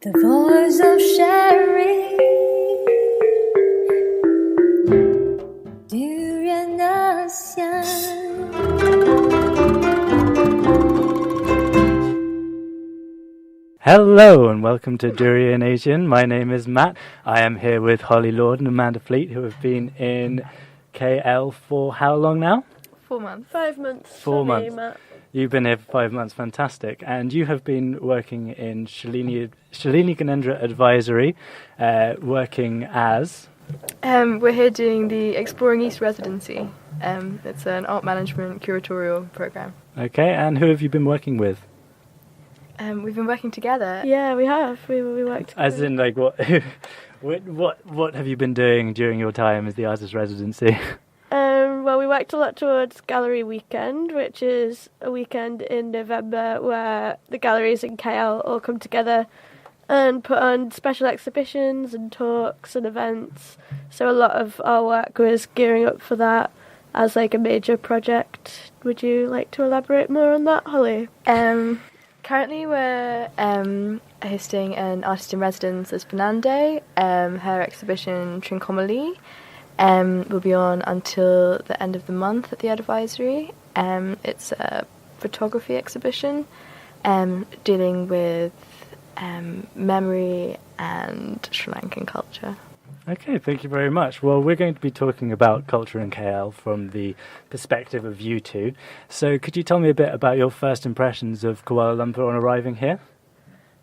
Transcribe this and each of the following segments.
The voice of Sherry. Durian ASEAN. Hello and welcome to Durian ASEAN. My name is Matt. I am here with Holly Lord and Amanda Fleet, who have been in KL for how long now? 4 months. 5 months. 4 months. Me, Matt. You've been here for 5 months, fantastic. And you have been working in Shalini Ganendra Advisory, working as... We're here doing the Exploring East residency. It's an art management curatorial program. Okay, and who have you been working with? We've been working together. Yeah, we have. We worked together. As in, like, what have you been doing during your time as the artist residency? Well, we worked a lot towards Gallery Weekend, which is a weekend in November where the galleries in KL all come together and put on special exhibitions and talks and events. So a lot of our work was gearing up for that as like a major project. Would you like to elaborate more on that, Holly? Currently we're hosting an artist in residence as Fernande. Her exhibition Trincomalee will be on until the end of the month at the Advisory. It's a photography exhibition dealing with memory and Sri Lankan culture. Okay, thank you very much. Well, we're going to be talking about culture in KL from the perspective of you two. So could you tell me a bit about your first impressions of Kuala Lumpur on arriving here?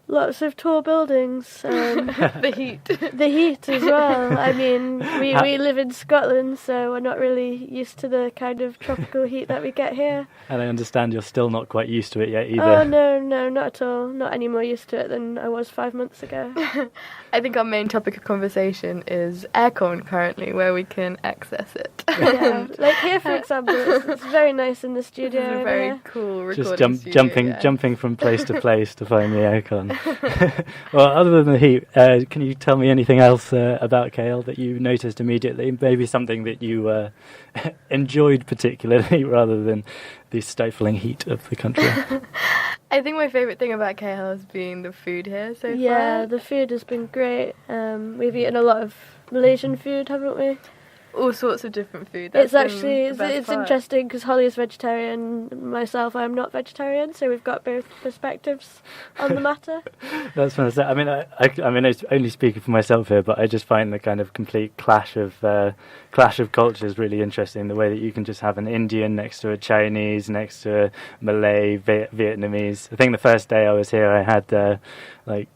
Lots of tall buildings. The heat. The heat as well. I mean, we live in Scotland, so we're not really used to the kind of tropical heat that we get here. And I understand you're still not quite used to it yet either. Oh, no, not at all. Not any more used to it than I was 5 months ago. I think our main topic of conversation is aircon currently, where we can access it. Yeah, like here, for example, it's very nice in the studio. This is a very cool recording Just studio, jumping from place to place to find the aircon. Well, other than the heat, can you tell me anything else about KL that you noticed immediately? Maybe something that you enjoyed particularly rather than the stifling heat of the country. I think my favourite thing about KL has been the food here so far. Yeah, the food has been great. We've eaten a lot of Malaysian food, haven't we? All sorts of different food. It's actually it's interesting because Holly is vegetarian, myself I'm not vegetarian, so we've got both perspectives on the matter. That's fantastic. I mean, I mean, I'm only speaking for myself here, but I just find the kind of complete clash of cultures really interesting. The way that you can just have an Indian next to a Chinese, next to a Malay, Vietnamese. I think the first day I was here, I had like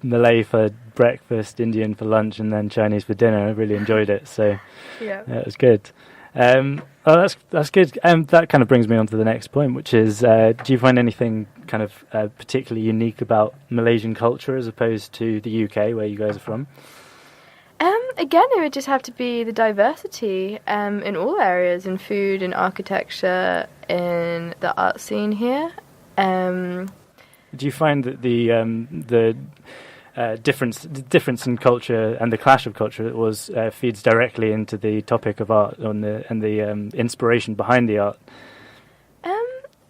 Malay for breakfast, Indian for lunch, and then Chinese for dinner. I really enjoyed it. So yeah, it was good. That's good. That kind of brings me on to the next point, which is, do you find anything kind of particularly unique about Malaysian culture as opposed to the UK, where you guys are from? Again, it would just have to be the diversity in all areas, in food, in architecture, in the art scene here. Do you find that the difference in culture and the clash of culture was feeds directly into the topic of art and the inspiration behind the art?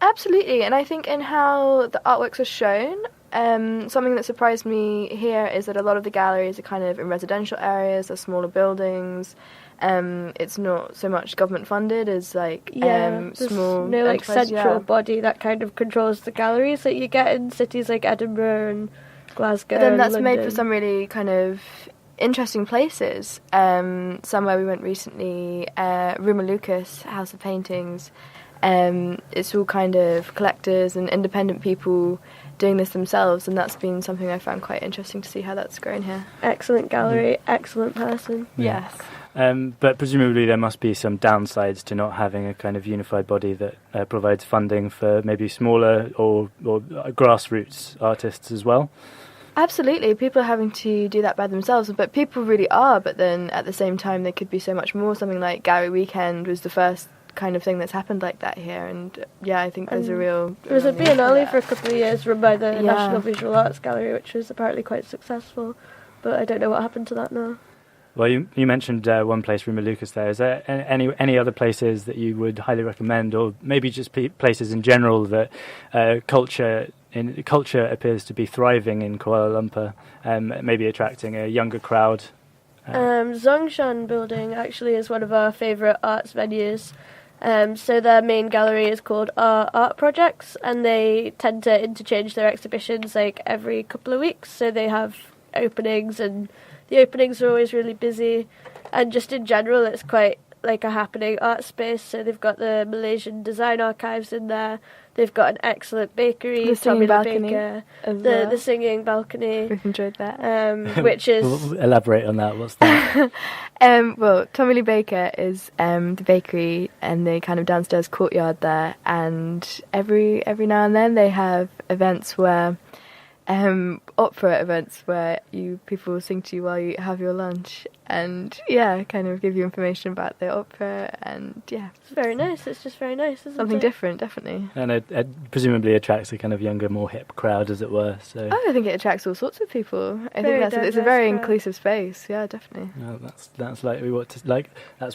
Absolutely, and I think in how the artworks are shown, something that surprised me here is that a lot of the galleries are kind of in residential areas, they're smaller buildings. It's not so much government funded as like small. No like central body that kind of controls the galleries that you get in cities like Edinburgh and Glasgow. But then that's London. made for some really kind of interesting places. Somewhere we went recently, Rumah Lucas, House of Paintings. It's all kind of collectors and independent people doing this themselves, and that's been something I found quite interesting to see how that's grown here. Excellent gallery, excellent person. Yeah. Yes. But presumably there must be some downsides to not having a kind of unified body that provides funding for maybe smaller or grassroots artists as well. Absolutely, people are having to do that by themselves, but people really are, but then at the same time there could be so much more. Something like Gallery Weekend was the first kind of thing that's happened like that here, and yeah, I think there's a real... There was a Biennale for a couple of years run by the National Visual Arts Gallery, which was apparently quite successful, but I don't know what happened to that now. Well, you mentioned one place, Rumah Lucas there. Is there any other places that you would highly recommend, or maybe just places in general that culture culture appears to be thriving in Kuala Lumpur, maybe attracting a younger crowd. Zongshan Building actually is one of our favourite arts venues. So their main gallery is called Art Projects, and they tend to interchange their exhibitions like every couple of weeks. So they have openings, and the openings are always really busy. And just in general, it's quite like a happening art space. So they've got the Malaysian design archives in there. They've got an excellent bakery, The singing Tommy the balcony Baker, as the well. singing balcony, We've enjoyed that. which is Elaborate on that. What's that? Well, Tommy Lee Baker is the bakery and the kind of downstairs courtyard there, and every now and then they have events where opera events where people sing to you while you have your lunch, and kind of give you information about the opera, and it's very nice. It's just very nice, isn't something it? different, definitely. And it presumably attracts a kind of younger, more hip crowd, as it were. So I think it attracts all sorts of people. I Very think it's a diverse very crowd. inclusive space. Yeah, definitely. well, that's that's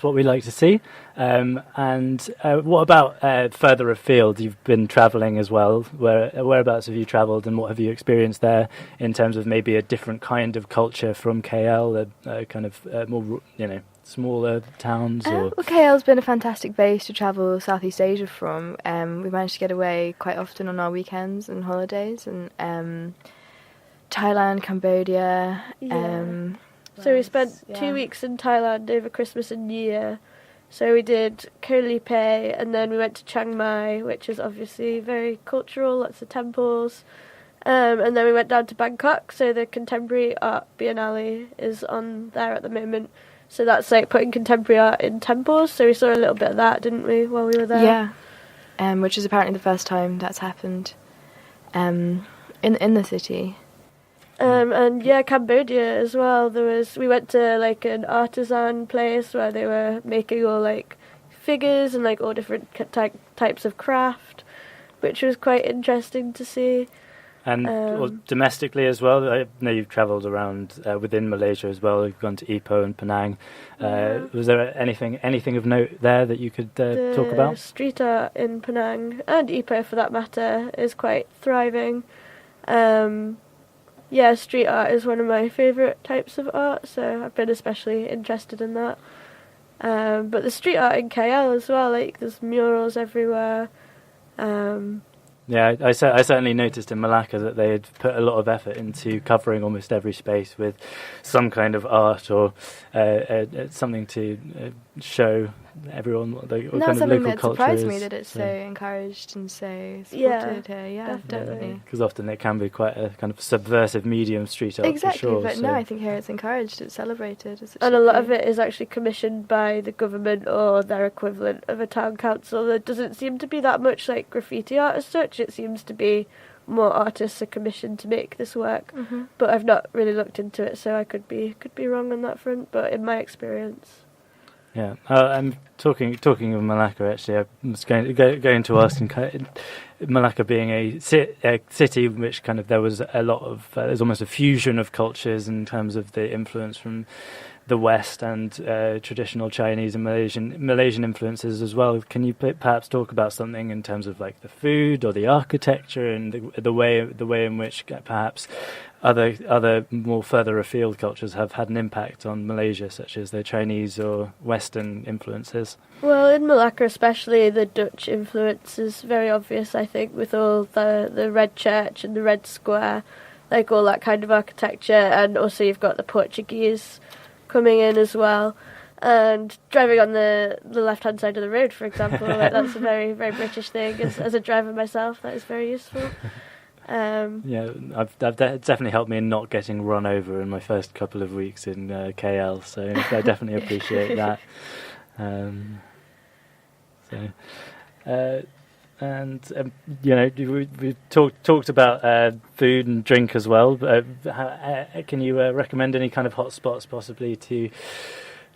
what we like to see. And what about further afield? You've been travelling as well. Whereabouts have you travelled, and what have you experienced there in terms of maybe a different kind of culture from KL, a kind of more smaller towns? Or KL's been a fantastic base to travel Southeast Asia from. We managed to get away quite often on our weekends and holidays, and Thailand, Cambodia. Yeah. So we spent 2 weeks in Thailand over Christmas and New Year. So we did Koh Lipe, and then we went to Chiang Mai, which is obviously very cultural, lots of temples. And then we went down to Bangkok, so the Contemporary Art Biennale is on there at the moment. So that's like putting contemporary art in temples, so we saw a little bit of that, didn't we, while we were there? Yeah, which is apparently the first time that's happened in the city. And Cambodia as well. We went to like an artisan place where they were making all like figures and like all different types of craft, which was quite interesting to see. And domestically as well, I know you've travelled around within Malaysia as well. You've gone to Ipoh and Penang. Was there anything of note there that you could talk about? Street art in Penang, and Ipoh for that matter, is quite thriving. Street art is one of my favourite types of art, so I've been especially interested in that. But the street art in KL as well, like there's murals everywhere. I certainly noticed in Malacca that they had put a lot of effort into covering almost every space with some kind of art or something to show everyone what the what kind of local that culture surprised is. me that it's so encouraged and so supported here. Yeah, definitely. Because often it can be quite a kind of subversive medium, street art, Exactly, for sure. but no, I think here it's encouraged, it's celebrated. And a lot of it is actually commissioned by the government or their equivalent of a town council. There doesn't seem to be that much like graffiti art as such. It seems to be more artists are commissioned to make this work. Mm-hmm. But I've not really looked into it, so I could be wrong on that front. But in my experience. Yeah, I'm talking of Malacca. Actually, I was going to ask. Malacca being a city in which kind of there was a lot of there's almost a fusion of cultures in terms of the influence from the West and traditional Chinese and Malaysian influences as well. Can you perhaps talk about something in terms of like the food or the architecture and the way in which perhaps other more further afield cultures have had an impact on Malaysia, such as the Chinese or Western influences? Well, in Malacca especially, the Dutch influence is very obvious, I think, with all the red church and the red square, like all that kind of architecture, and also you've got the Portuguese coming in as well. And driving on the left-hand side of the road, for example, like that's a very, very British thing. As a driver myself, that is very useful. I've definitely helped me in not getting run over in my first couple of weeks in KL, so I definitely appreciate that. We talked about food and drink as well. Can you recommend any kind of hot spots possibly to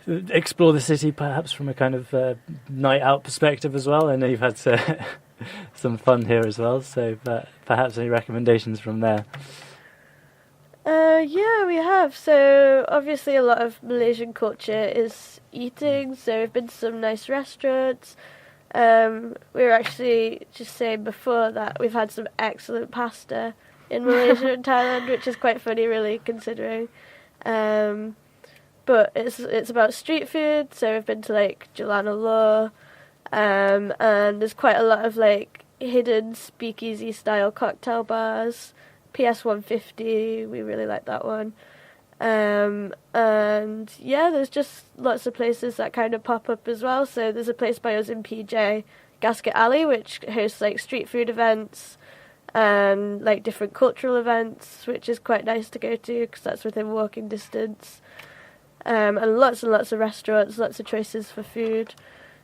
explore the city, perhaps from a kind of night out perspective as well? I know you've had some fun here as well, so perhaps any recommendations from there? We have. So obviously a lot of Malaysian culture is eating, so we've been to some nice restaurants. We were actually just saying before that we've had some excellent pasta in Malaysia and Thailand, which is quite funny, really, considering. But it's about street food, so we've been to like Jalan, and there's quite a lot of like hidden speakeasy style cocktail bars. PS 150, we really like that one. And yeah, there's just lots of places that kind of pop up as well. So there's a place by us in PJ, Gasket Alley, which hosts like street food events and like different cultural events, which is quite nice to go to because that's within walking distance. And lots of restaurants, lots of choices for food.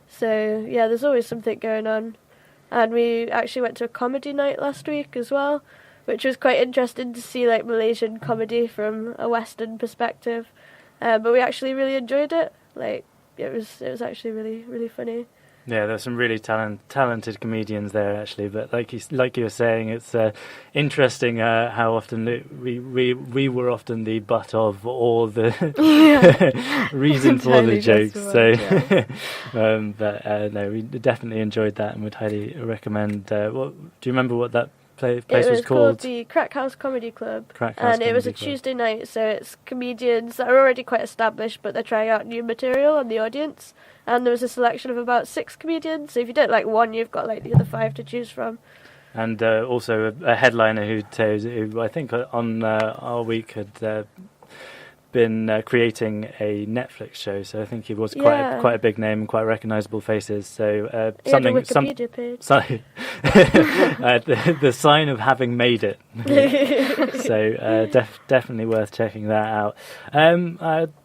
So yeah, there's always something going on. And we actually went to a comedy night last week as well, which was quite interesting to see like Malaysian comedy from a Western perspective. But we actually really enjoyed it. Like it was actually really funny. Yeah, there's some really talented comedians there actually. But like you were saying, it's interesting how often we were often the butt of all the reason for the jokes. So, no, we definitely enjoyed that and would highly recommend. Do you remember what that place was called? The Crack House Comedy Club. It was a Tuesday night, so it's comedians that are already quite established, but they're trying out new material on the audience. And there was a selection of about 6 comedians, so if you don't like one, you've got like the other 5 to choose from. And also a headliner who I think on our week had been creating a Netflix show, so I think he was quite a big name and quite recognisable faces. So something, he had a Wikipedia page. So, the sign of having made it. So definitely worth checking that out.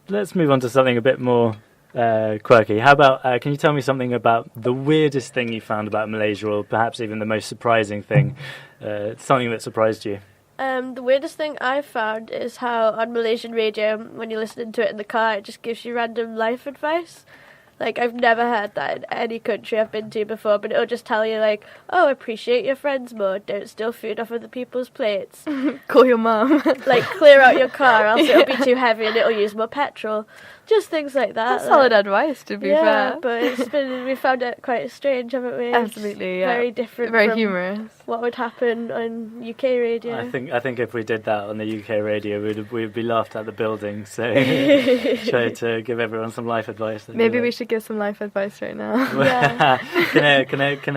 Let's move on to something a bit more quirky. How about can you tell me something about the weirdest thing you found about Malaysia, or perhaps even the most surprising thing, something that surprised you? The weirdest thing I've found is how on Malaysian radio, when you're listening to it in the car, it just gives you random life advice. Like, I've never heard that in any country I've been to before, but it'll just tell you, like, oh, appreciate your friends more, don't steal food off other people's plates. Call your mum. Like, clear out your car, else it'll be too heavy and it'll use more petrol. Just things like that. That's solid advice, to be fair. Yeah, but we found it quite strange, haven't we? Absolutely, yeah. Very different. Very humorous. What would happen on UK radio? I think if we did that on the UK radio, we'd be laughed at the building. So try to give everyone some life advice. Maybe we should give some life advice right now. Yeah. Can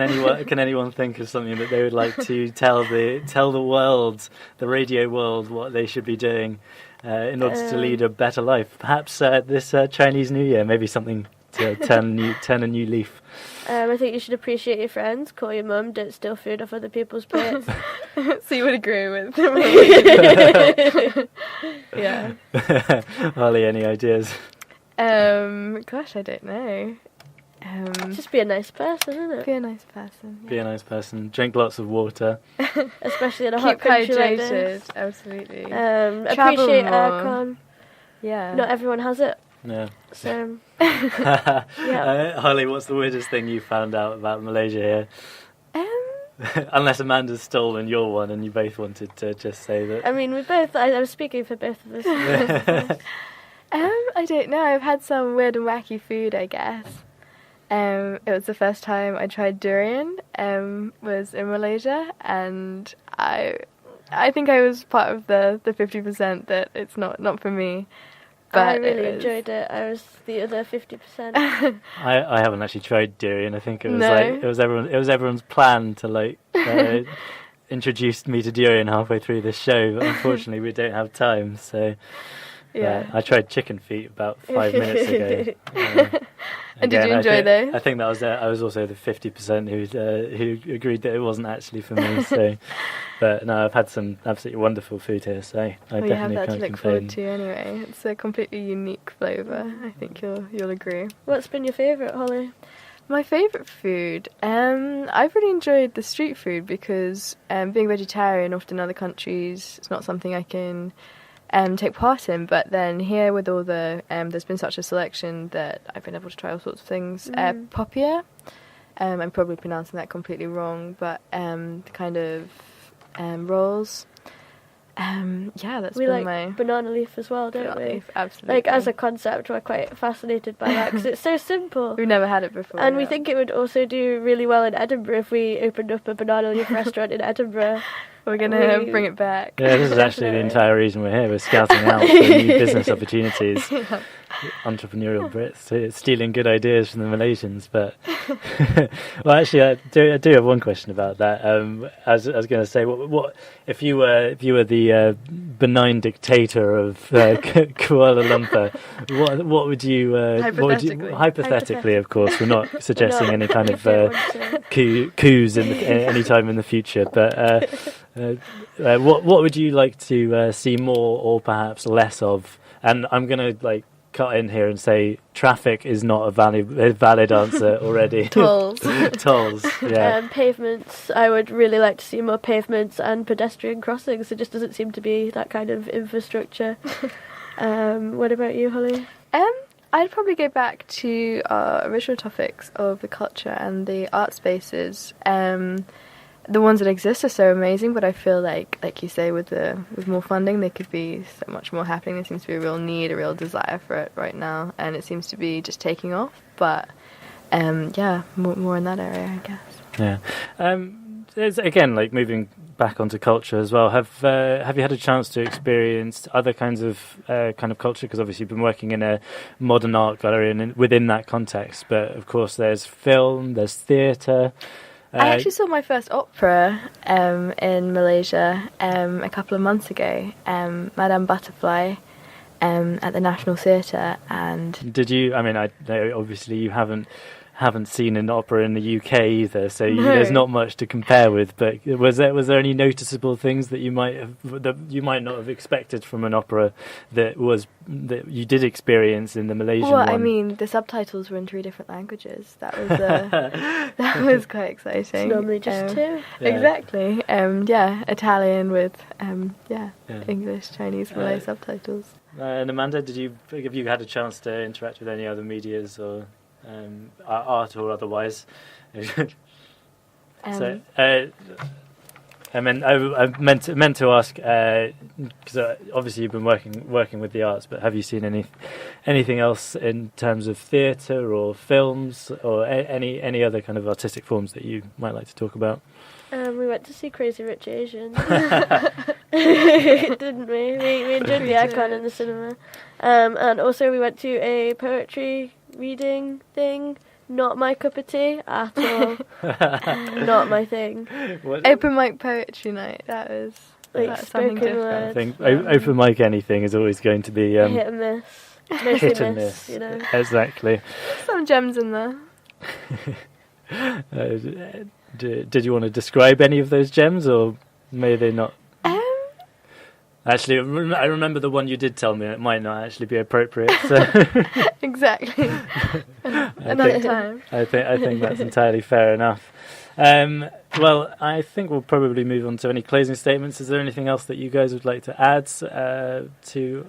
anyone think of something that they would like to tell the world, the radio world, what they should be doing in order to lead a better life? Perhaps this Chinese New Year, maybe something to turn a new leaf. I think you should appreciate your friends, call your mum, don't steal food off other people's plates. So you would agree with Yeah. Holly, any ideas? Gosh, I don't know. Just be a nice person, isn't it? Be a nice person. Yeah. Be a nice person. Drink lots of water. Especially in a hot Keep country like hydrated, this. absolutely. Appreciate aircon. Yeah. Not everyone has it. Yeah. So, yeah. Holly, what's the weirdest thing you found out about Malaysia here? Unless Amanda's stolen your one and you both wanted to just say that. I mean, I was speaking for both of us. I don't know. I've had some weird and wacky food, I guess. It was the first time I tried durian. Was in Malaysia, and I think I was part of the 50% that it's not for me. But I really enjoyed it. I was the other 50%. I haven't actually tried durian. I think it was it was everyone's plan to introduce me to durian halfway through this show, but unfortunately we don't have time. So yeah, I tried chicken feet about 5 minutes ago. And did you enjoy those? I think that was I was also the 50% who agreed that it wasn't actually for me. So, but no, I've had some absolutely wonderful food here, so I definitely you have that can't to look forward to anyway. It's a completely unique flavour. I think you'll agree. What's been your favourite, Holly? My favourite food? I've really enjoyed the street food because being vegetarian, often in other countries, it's not something I can take part in, but then here with all the there's been such a selection that I've been able to try all sorts of things. Popia, I'm probably pronouncing that completely wrong, but kind of rolls, Yeah, that's We been like my banana leaf as well, don't banana we? leaf, absolutely. Like, as a concept, we're quite fascinated by that because it's so simple. We've never had it before. And we yeah. think it would also do really well in Edinburgh if we opened up a banana leaf restaurant in Edinburgh. We're gonna bring it back. Yeah, this is actually the Definitely. entire reason we're here. We're scouting out for new business opportunities. Yeah. Entrepreneurial Brits, so stealing good ideas from the Malaysians. But well, actually, I do have one question about that. I was going to say, what if you were the benign dictator of Kuala Lumpur? What would you? Hypothetically, of course, we're not suggesting any kind of coups any time in the future. But what would you like to see more or perhaps less of? And I'm going to cut in here and say traffic is not a valid answer already. Tolls. Tolls, yeah. Pavements. I would really like to see more pavements and pedestrian crossings. There just doesn't seem to be that kind of infrastructure. What about you, Holly? I'd probably go back to our original topics of the culture and the art spaces. The ones that exist are so amazing, but I feel like you say, with more funding, there could be so much more happening. There seems to be a real need, a real desire for it right now, and it seems to be just taking off. But more in that area, I guess. Yeah. There's, again, moving back onto culture as well. Have you had a chance to experience other kinds of culture? Because obviously you've been working in a modern art gallery and within that context, but of course there's film, there's theatre. I actually saw my first opera in Malaysia a couple of months ago, Madame Butterfly, at the National Theatre. And did you? I mean, I know obviously you haven't seen an opera in the UK either, so No. there's not much to compare with. But was there any noticeable things that you might not have expected from an opera that you did experience in the Malaysian one? Well, I mean, the subtitles were in 3 different languages. That was that was quite exciting. It's normally just 2. Yeah. Exactly. Italian with English, Chinese, Malay subtitles. And Amanda, have you had a chance to interact with any other medias or art or otherwise? So, I meant to ask, because obviously you've been working with the arts, but have you seen anything else in terms of theatre or films or any other kind of artistic forms that you might like to talk about? We went to see Crazy Rich Asians. Didn't we? We enjoyed the icon in the cinema. And also we went to a poetry reading thing. Not my cup of tea at all. Not my thing. Open mic poetry night. That's something spoken different. word. I think open mic anything is always going to be hit and miss. Mostly hit and miss. you know. Exactly. Some gems in there. Did you want to describe any of those gems, or may they not? Actually, I remember the one you did tell me. It might not actually be appropriate. So Exactly. Another time. I think that's entirely fair enough. Well, I think we'll probably move on to any closing statements. Is there anything else that you guys would like to add to?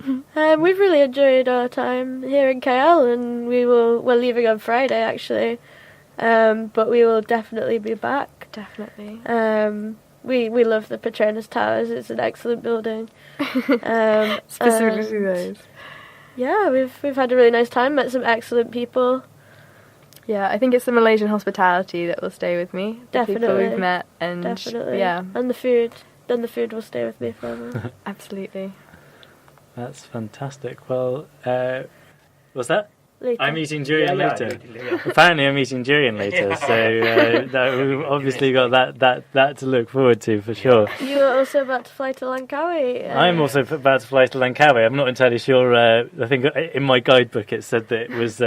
We've really enjoyed our time here in KL, and we're leaving on Friday actually, but we will definitely be back. Definitely. We love the Petronas Towers. It's an excellent building. Specifically those. Yeah, we've had a really nice time. Met some excellent people. Yeah, I think it's the Malaysian hospitality that will stay with me. The people Definitely. we've met, and Definitely. yeah, And the food. Then the food will stay with me forever. absolutely. That's fantastic. Well, what's that? Later. I'm eating durian later. Apparently, I'm eating durian later, so we've obviously got that to look forward to for sure. You were also about to fly to Langkawi. I'm also about to fly to Langkawi. I'm not entirely sure. I think in my guidebook it said that it was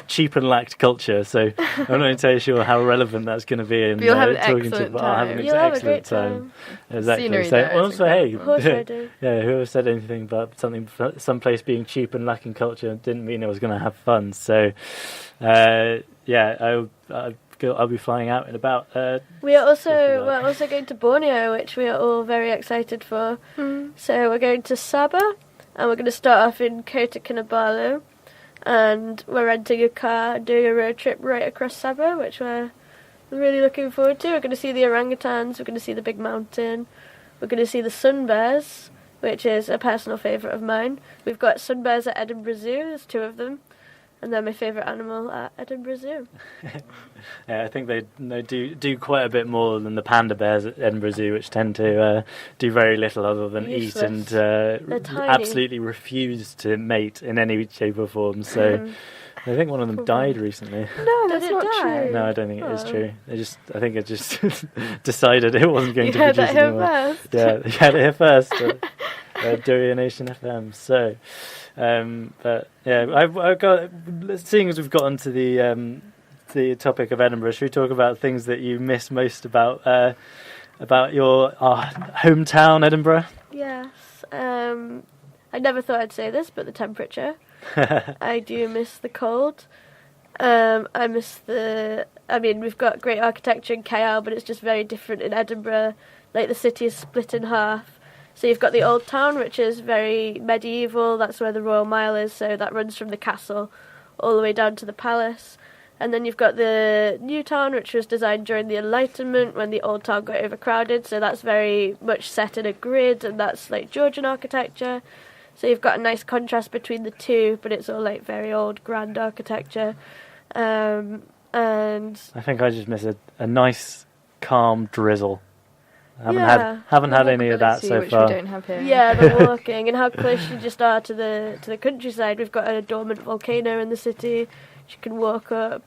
cheap and lacked culture, so I'm not entirely sure how relevant that's going to be in But you'll have an talking to. excellent But I'll have an time. You'll have a excellent great time. Exactly. Scenery So there is also, hey, Of course I do. yeah, whoever said anything about some place being cheap and lacking culture didn't mean I was going to have fun. So. I'll be flying out in about. We're also going to Borneo, which we are all very excited for. So we're going to Sabah, and we're going to start off in Kota Kinabalu, and we're renting a car, doing a road trip right across Sabah, which we're really looking forward to. We're going to see the orangutans. We're going to see the big mountain. We're going to see the sun bears, which is a personal favourite of mine. We've got sun bears at Edinburgh Zoo, there's 2 of them, and they're my favourite animal at Edinburgh Zoo. Yeah, I think they do quite a bit more than the panda bears at Edinburgh Zoo, which tend to do very little other than Useless. eat and tiny. absolutely refuse to mate in any shape or form. So I think one of them died recently. No, Did that's it not die? true. No, I don't think it is Oh. true. I think it just decided it wasn't going You to heard produce that here anymore. first. Yeah, you had it here first. Durian Nation FM. So, but yeah, I've got. Seeing as we've got onto the topic of Edinburgh, should we talk about things that you miss most about your hometown, Edinburgh? Yes. I never thought I'd say this, but the temperature. I do miss the cold. I miss we've got great architecture in KL, but it's just very different in Edinburgh. Like, the city is split in half. So you've got the old town, which is very medieval. That's where the Royal Mile is, so that runs from the castle all the way down to the palace. And then you've got the new town, which was designed during the Enlightenment when the old town got overcrowded. So that's very much set in a grid, and that's like Georgian architecture. So you've got a nice contrast between the two, but it's all like very old, grand architecture. And I think I just miss a nice, calm drizzle. Haven't Yeah. had any of that Walkability, so which far. we don't have here. yeah, the walking and how close you just are to the countryside. We've got a dormant volcano in the city. You can walk up.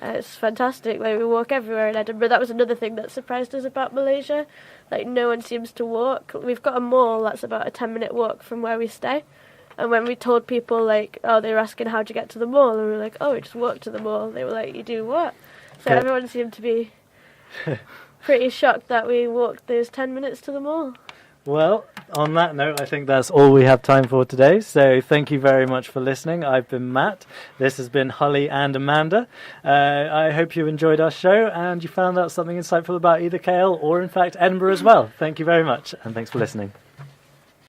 It's fantastic. Like, we walk everywhere in Edinburgh. That was another thing that surprised us about Malaysia. Like, no one seems to walk. We've got a mall that's about a 10-minute walk from where we stay. And when we told people, like, they were asking how'd you get to the mall, and we were like, we just walked to the mall. They were like, you do what? So Okay. everyone seemed to be pretty shocked that we walked those 10 minutes to the mall. Well, on that note, I think that's all we have time for today. So thank you very much for listening. I've been Matt. This has been Holly and Amanda. I hope you enjoyed our show and you found out something insightful about either KL or, in fact, Edinburgh as well. Thank you very much, and thanks for listening.